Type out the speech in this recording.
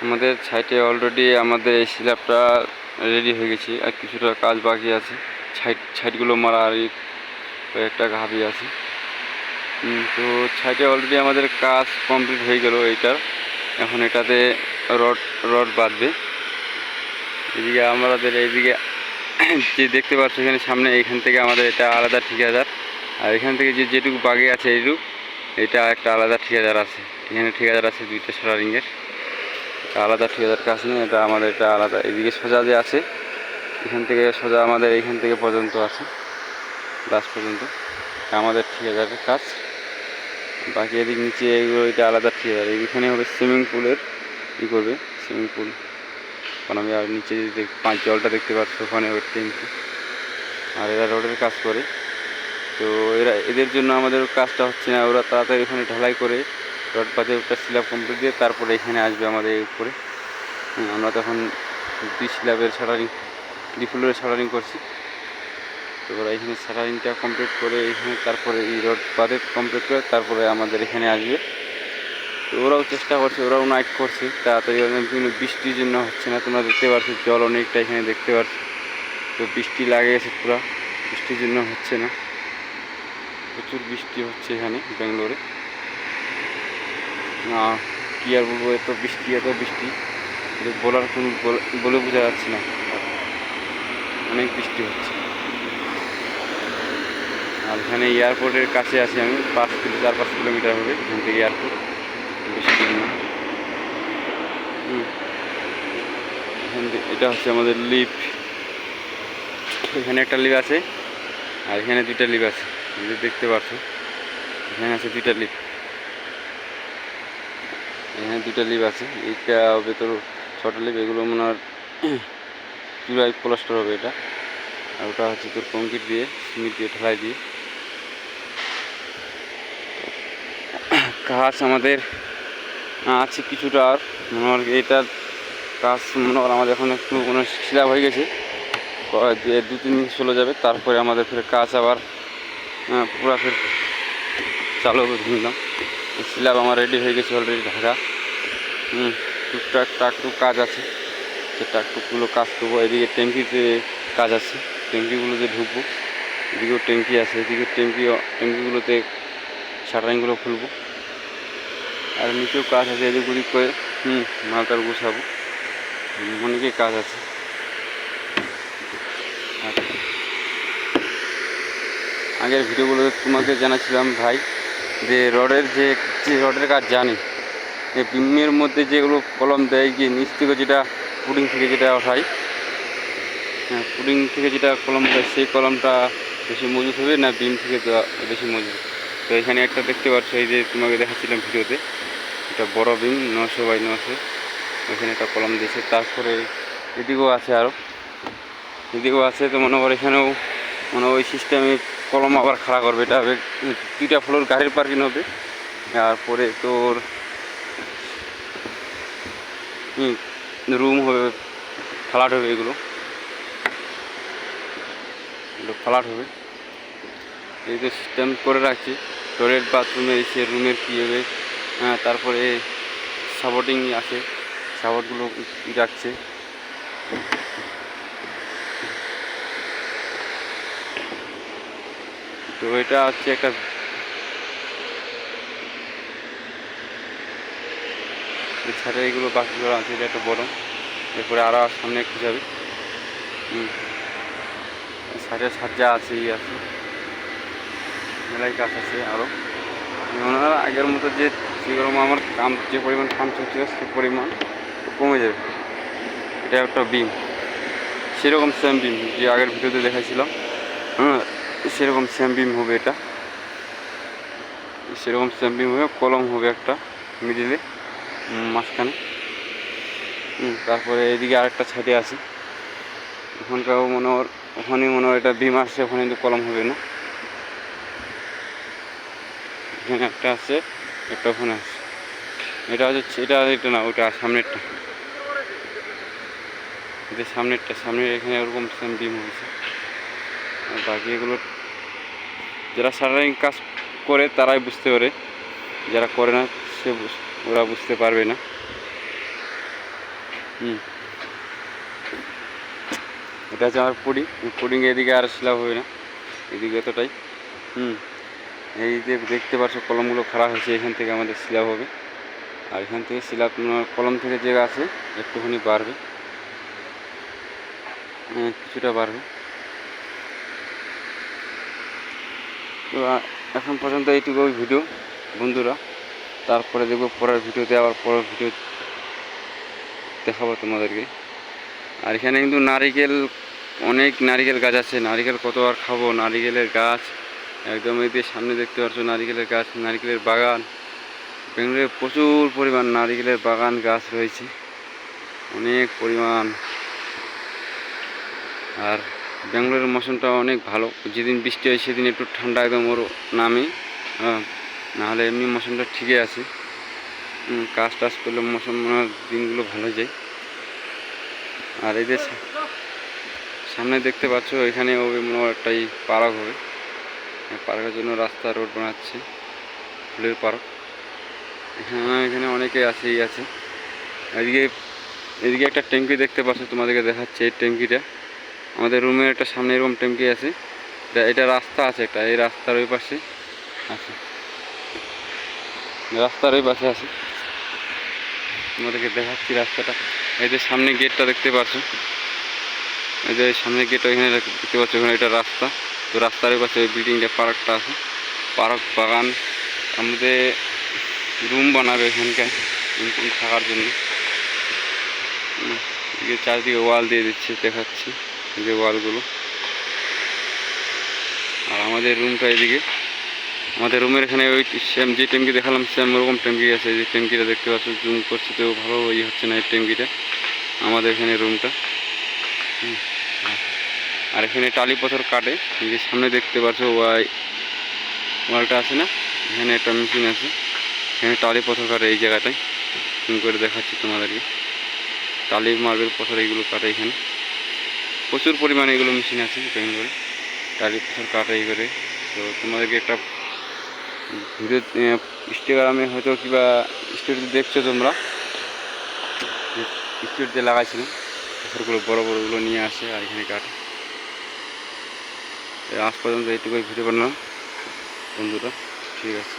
আমাদের সাইটে অলরেডি আমাদের এই স্ল্যাবটা রেডি হয়ে গেছে, আর কিছুটা কাজ বাকি আছে। সাইটগুলো মারা আর কয়েকটা ঘাবি আছে। তো সাইটে অলরেডি আমাদের কাজ কমপ্লিট হয়ে গেল এইটার। এখন এটাতে রড রড বাঁধবে। এদিকে আমাদের এইদিকে যে দেখতে পাচ্ছ এখানে সামনে, এইখান থেকে আমাদের এটা আলাদা ঠিকাদার, আর এখান থেকে যেটুকু বাকি আছে এইটুকু, এটা একটা আলাদা ঠিকাদার আছে। এখানে ঠিকাদার আছে দুইটা শাটারিংয়ের, আলাদা ঠিকাদার কাজ নেই, এটা আমাদের এটা আলাদা। এদিকে সোজা যে আছে, এখান থেকে সোজা আমাদের এইখান থেকে পর্যন্ত আছে, লাস্ট পর্যন্ত আমাদের ঠিকাদারের কাজ। বাকি এদিক নিচে এগুলো এটা আলাদা ঠিকাদার। এইখানে হবে সুইমিং পুলের করবে, সুইমিং পুল বানাবে। আর নিচে যে জলটা দেখতে পাচ্ছ ওখানে ওর ট্যাঙ্কি, আর এরা রোডের কাজ করে। তো এদের জন্য আমাদের কাজটা হচ্ছে না, ওরা তাড়াতাড়ি ওখানে ঢালাই করে রড বাঁধে, ওটা স্ল্যাব কমপ্লিট দিয়ে তারপরে এখানে আসবে আমাদের উপরে। আমরা তখন 2 স্ল্যাবের শাটারিং, 2 ফ্লোরের শাটারিং করছি। তো ওরা এখানে শাটারিংটা কমপ্লিট করে এখানে তারপরে এই রড বাঁধে কমপ্লিট করে তারপরে আমাদের এখানে আসবে। তো ওরাও চেষ্টা করছে, ওরাও নাইট করছে তাড়াতাড়ি, কিন্তু বৃষ্টির জন্য হচ্ছে না। তোমরা দেখতে পাচ্ছ জল অনেকটা এখানে দেখতে পাচ্ছ, তো বৃষ্টি লাগে গেছে পুরো, বৃষ্টির জন্য হচ্ছে না। প্রচুর বৃষ্টি হচ্ছে এখানে ব্যাঙ্গালোরে, কী আর বলবো, এত বৃষ্টি বলার কোনো বলে বোঝা যাচ্ছে না, অনেক বৃষ্টি হচ্ছে। আর এখানে এয়ারপোর্টের কাছে আছি আমি, 4-5 কিলোমিটার হবে এখান থেকে এয়ারপোর্ট, বেশি দূর না। এটা হচ্ছে আমাদের লিফট, এখানে একটা লিফট আছে আর এখানে 2টা লিফট আছে, দেখতে পাচ্ছ এখানে আছে 2টা লিফট, এখানে 2টা লিফট আছে। এইটা হবে তোর ছোট লিফট, এগুলো মনে হয় চুড়াই প্লাস্টার হবে এটা, আর ওটা হচ্ছে তোর কংক্রিট দিয়ে সিমেন্ট দিয়ে ঢালাই দিয়ে কাজ আমাদের আছে কিছুটা। আর মনে হয় এটার কাজ মনে হয় আমাদের এখন একটু কোনো স্ল্যাব হয়ে গেছে, 2-3 দিন চলে যাবে, তারপরে আমাদের ফের কাজ আবার পুরো ফের চালু হবে ধুমধাম। স্ল্যাব আমার রেডি হয়ে গেছে অলরেডি ঢাকা। টুকটাক কাজ আছে, সে টুকগুলো কাজ করবো। এদিকে ট্যাঙ্কিতে কাজ আছে, ট্যাঙ্কিগুলোতে ঢুকবো, এদিকেও ট্যাঙ্কি আছে, এদিকে ট্যাঙ্কিগুলোতে শাটারিংগুলো খুলবো, আর নিচেও কাজ আছে, এদিক ওদিক করে মালটার গুছাবো, অনেকেই কাজ আছে। আগের ভিডিওগুলোতে তোমাকে জানাচ্ছিলাম ভাই যে রডের কাজ জানি, এই বিমের মধ্যে যেগুলো কলম দেয় গিয়ে নিচ থেকে, যেটা পুডিং থেকে যেটা ওঠাই, পুডিং থেকে যেটা কলম দেয়, সেই কলমটা বেশি মজবুত হবে না বিম থেকে বেশি মজবুত? তো এখানে একটা দেখতে পাচ্ছ, এই যে তোমাকে দেখাচ্ছিলাম ভিডিওতে, এটা বড় বিম 900x900, ওইখানে একটা কলম দিয়েছে। তারপরে এদিকেও আছে, আরও এদিকেও আছে। তো মনে কর এখানেও ওই সিস্টেমে কলম আবার খাড়া করবে। এটা হবে 2টা ফ্লোর গাড়ির পার্কিং হবে, আর পরে তোর রুম হবে, ফ্ল্যাট হবে, এগুলো ফ্ল্যাট হবে। এই যে সিস্টেম করে রাখছি, টয়লেট বাথরুমে এসে রুমের কী হবে, তারপরে সাপোর্টিং আছে, সাপোর্টগুলো রাখছে। তো এটা হচ্ছে একটা ছাড়া, এগুলো বাকিগুলো আছে, এটা একটা বড়, এরপরে আরও সামনে একটু যাবে। সাইডের সাজ্জা আছে, আছে মেলাই কাজ আছে আরও। মনে হয় আগের মতো যেরকম আমার যে পরিমাণ কাম চলছিল সে পরিমাণ কমে যাবে। এটা একটা বিম, সেরকম সেম বিম যে আগের ভিডিওতে দেখাইছিলাম, সেরকম সেম বিম হবে এটা, সেরকম সেম বিম হবে, কলম হবে একটা মিডিলে মাঝখানে। তারপরে এদিকে আরেকটা ছাইডে আছে, ওখানটাও ওখানেই মনে হয় এটা বিম আসছে, ওখানে কিন্তু কলম হবে না। এখানে একটা আছে, একটা ওখানে আছে। এটা হচ্ছে এটা না, ওটা সামনেরটা, এটা সামনের এখানে ওরকম সেম বিম হয়েছে। আর বাকি এগুলো যারা শাটারিং কাজ করে তারাই বুঝতে পারে, যারা করে না ওরা বুঝতে পারবে না। হুম, এটা হচ্ছে আমার পুডিং এদিকে আর স্ল্যাব হবে না, এদিকে এতটাই। হুম, এই যে দেখতে পাচ্ছ কলমগুলো খারাপ হয়েছে, এখান থেকে আমাদের স্ল্যাব হবে। আর এখান থেকে স্ল্যাব কলম থেকে যে আছে একটুখানি বাড়বে, কিছুটা বাড়বে। তো এখন পর্যন্ত এইটুকু ভিডিও বন্ধুরা, তারপরে দেখবো পরের ভিডিওতে, আবার পরের ভিডিও দেখাবো তোমাদেরকে। আর এখানে কিন্তু অনেক নারিকেল গাছ আছে, নারিকেল কত আর খাবো, নারিকেলের গাছ একদম এই দিয়ে সামনে দেখতে পাচ্ছ নারিকেলের গাছ, নারিকেলের বাগান। বেঙ্গলোরে প্রচুর পরিমাণ নারিকেলের বাগান গাছ রয়েছে, অনেক পরিমাণ। আর ব্যাঙ্গালোরের মৌসুমটা অনেক ভালো, যেদিন বৃষ্টি হয় সেদিন একটু ঠান্ডা একদম ওর নামে, নাহলে এমনি মৌসুমটা ঠিকই আছে। কাজ টাজ করলে মৌসুম দিনগুলো ভালো যায়। আর এই যে সামনে দেখতে পাচ্ছ এখানে একটাই পার্ক হবে, পার্কের জন্য রাস্তা রোড বানাচ্ছে, ফুলের পার্ক। এখানে অনেকে আসেই আছে। এদিকে একটা ট্যাঙ্কি দেখতে পাচ্ছ, তোমাদেরকে দেখাচ্ছে এই ট্যাঙ্কিটা। আমাদের রুমের একটা সামনে এরকম ট্যাঙ্কি আছে, এটা রাস্তা আছে একটা, এই রাস্তার ওই পাশে আছে, রাস্তার ওই পাশে আছে, তোমাদেরকে দেখাচ্ছি রাস্তাটা। এই যে সামনে গেটটা দেখতে পাচ্ছ, এই যে সামনে গেট ওইখানে দেখতে পাচ্ছ, ওখানে এটা রাস্তা। তো রাস্তার ওই পাশে ওই বিল্ডিংটা পার্কটা আছে, পার্ক বাগান। আমাদের রুম বানাবে এখানকার থাকার জন্য। চারিদিকে ওয়াল দিয়ে দিচ্ছে, দেখাচ্ছি যে ওয়ালগুলো। আর আমাদের রুমটা এদিকে, আমাদের রুমের এখানে ওই সেম যে ট্যাঙ্কি দেখালাম সেম ওরকম ট্যাঙ্কি আছে, যে ট্যাঙ্কিটা দেখতে পাচ্ছ, জুম করছি তো ভালো হচ্ছে না এই ট্যাঙ্কিটা, আমাদের এখানে রুমটা। আর এখানে টালি পাথর কাটে, যে সামনে দেখতে পাচ্ছ ওয়ালটা আছে না, এখানে একটা মেশিন আছে, এখানে টালি পাথর কাটে এই জায়গাটায়। জুম করে দেখাচ্ছি তোমাদেরকে, টালি মার্বেল পাথর এগুলো কাটে এখানে, প্রচুর পরিমাণে এগুলো মেশিন আছে বেঙ্গলোরে, টালি পাথর কাটে এই করে। তো তোমাদেরকে একটা ভিডিও ইনস্টাগ্রামে হয়তো কিংবা স্টোরিতে দেখছো তোমরা, স্টোরিতে লাগাইছিলাম, পাথরগুলো বড় বড়গুলো নিয়ে আসে আর এখানে কাটে। আজ পর্যন্ত এইটুকুই ভিডিও বানালাম বন্ধুরা, ঠিক আছে।